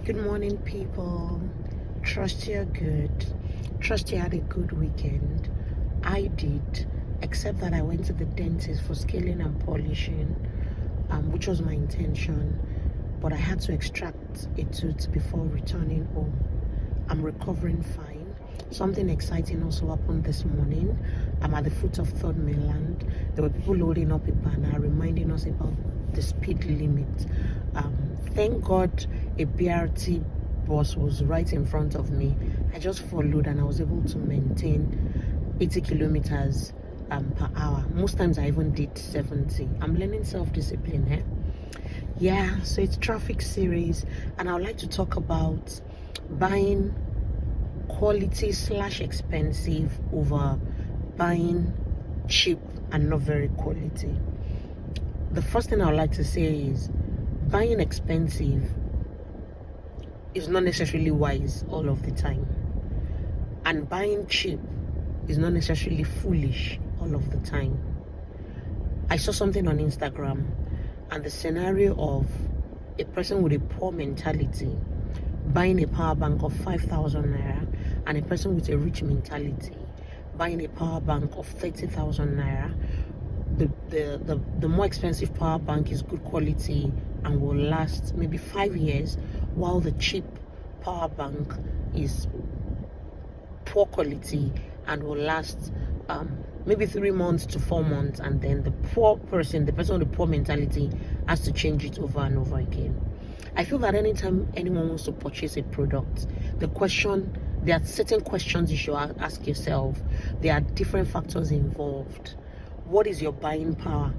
Good morning, people. Trust you're good. Trust you had a good weekend. I did, except that I went to the dentist for scaling and polishing, which was my intention. But I had to extract a tooth before returning home. I'm recovering fine. Something exciting also happened this morning. I'm at the foot of Third Mainland. There were people loading up a banner reminding us about the speed limit. Thank God a BRT bus was right in front of me. I just followed and I was able to maintain 80 kilometers per hour. Most times I even did 70. I'm learning self-discipline, eh? Yeah, so it's traffic series, and I would like to talk about buying quality / expensive over buying cheap and not very quality. The first thing I would like to say is buying expensive is not necessarily wise all of the time, and buying cheap is not necessarily foolish all of the time. I saw something on Instagram, and the scenario of a person with a poor mentality buying a power bank of 5,000 naira and a person with a rich mentality buying a power bank of 30,000 naira. The more expensive power bank is good quality and will last maybe 5 years, while the cheap power bank is poor quality and will last maybe 3 months to 4 months, and then the person with the poor mentality has to change it over and over again. I feel that anytime anyone wants to purchase a product, there are certain questions you should ask yourself. There are different factors involved. What is your buying power?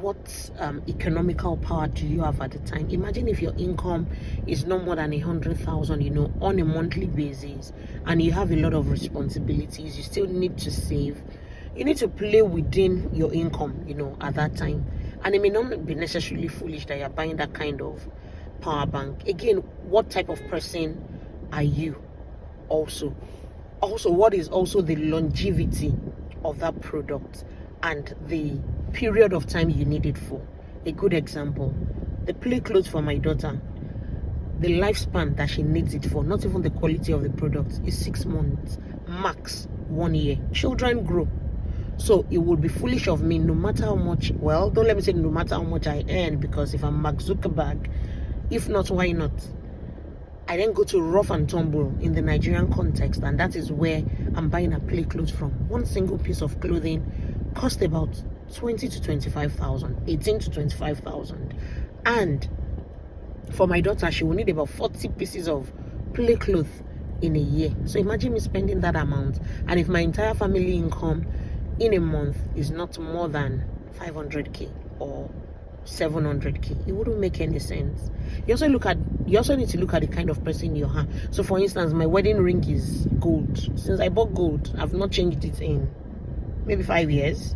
What economical power do you have at the time? Imagine if your income is no more than 100,000, on a monthly basis, and you have a lot of responsibilities. You still need to save. You need to play within your income, at that time. And it may not be necessarily foolish that you're buying that kind of power bank. Again, what type of person are you? Also, what is also the longevity of that product and the period of time you need it for? A good example, the play clothes for my daughter, the lifespan that she needs it for, not even the quality of the product, is 6 months, max 1 year. Children grow. So it would be foolish of me, no matter how much, well, don't let me say no matter how much I earn, because if I'm Mark Zuckerberg, if not, why not? I then go to rough and tumble in the Nigerian context, and that is where I'm buying a play clothes from. One single piece of clothing cost about 20 to 25,000, 18 to 25,000. And for my daughter, she will need about 40 pieces of play clothes in a year. So imagine me spending that amount. And if my entire family income in a month is not more than 500k or 700k, it wouldn't make any sense. You also need to look at the kind of person you are. So for instance, my wedding ring is gold. Since I bought gold, I've not changed it in maybe 5 years.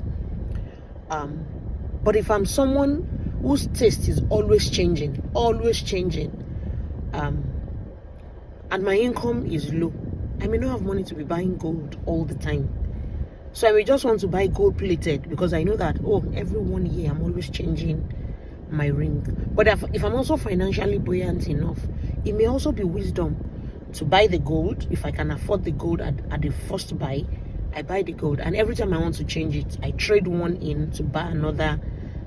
But if I'm someone whose taste is always changing, and my income is low, I may not have money to be buying gold all the time. So I may just want to buy gold plated, because I know that, every 1 year I'm always changing my ring. But if I'm also financially buoyant enough, it may also be wisdom to buy the gold. If I can afford the gold at the first buy, I buy the gold, and every time I want to change it, I trade one in to buy another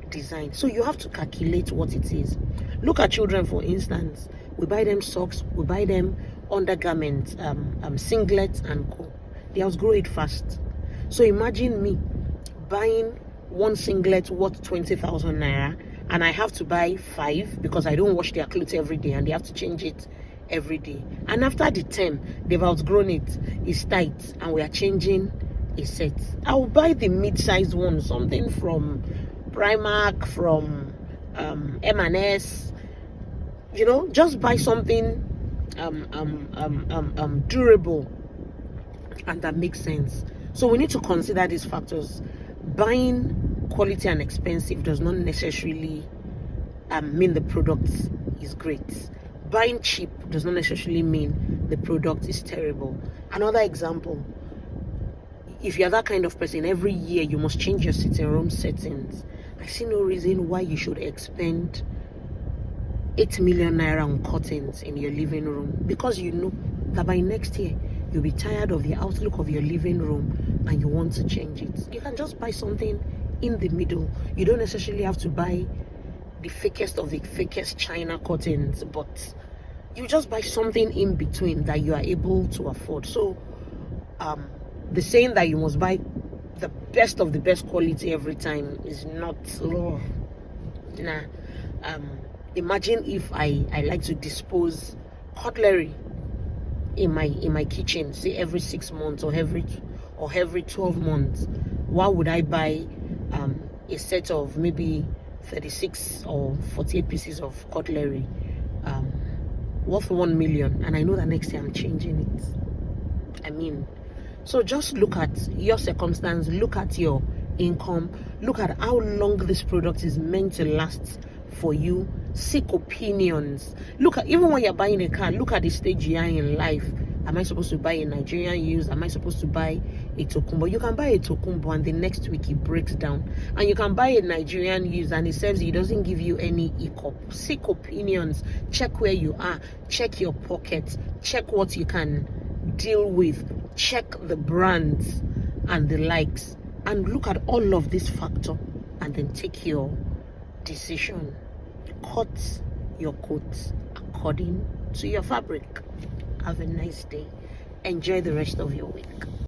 design. So you have to calculate what it is. Look at children, for instance. We buy them socks, we buy them undergarments, singlets and co. They outgrow it fast. So imagine me buying one singlet worth 20,000 naira, and I have to buy 5 because I don't wash their clothes every day and they have to change it every day. And after the term, they've outgrown it, it's tight, and we are changing a set. I will buy the mid-sized one, something from Primark, from M&S. Just buy something durable and that makes sense. So we need to consider these factors. Buying quality and expensive does not necessarily mean the product is great. Buying cheap does not necessarily mean the product is terrible. Another example, if you're that kind of person, every year you must change your sitting room settings. I see no reason why you should expend 8 million naira on curtains in your living room because you know that by next year you'll be tired of the outlook of your living room and you want to change it. You can just buy something in the middle. You don't necessarily have to buy the fakest of the fakest China curtains, but you just buy something in between that you are able to afford. So the saying that you must buy the best of the best quality every time is not nah. Imagine if I like to dispose cutlery in my kitchen, say every 6 months or every 12 months. Why would I buy a set of maybe 36 or 48 pieces of cutlery worth 1 million, and I know that next year I'm changing it? I mean, so just look at your circumstance, look at your income, look at how long this product is meant to last for you. Seek opinions. Look at, even when you're buying a car, look at the stage you are in life. Am I supposed to buy a Nigerian used? Am I supposed to buy a Tokumbo? You can buy a Tokumbo and the next week it breaks down. And you can buy a Nigerian used and it says it doesn't give you any hiccup. Seek opinions. Check where you are. Check your pockets. Check what you can deal with. Check the brands and the likes. And look at all of this factor and then take your decision. Cut your coat according to your fabric. Have a nice day. Enjoy the rest of your week.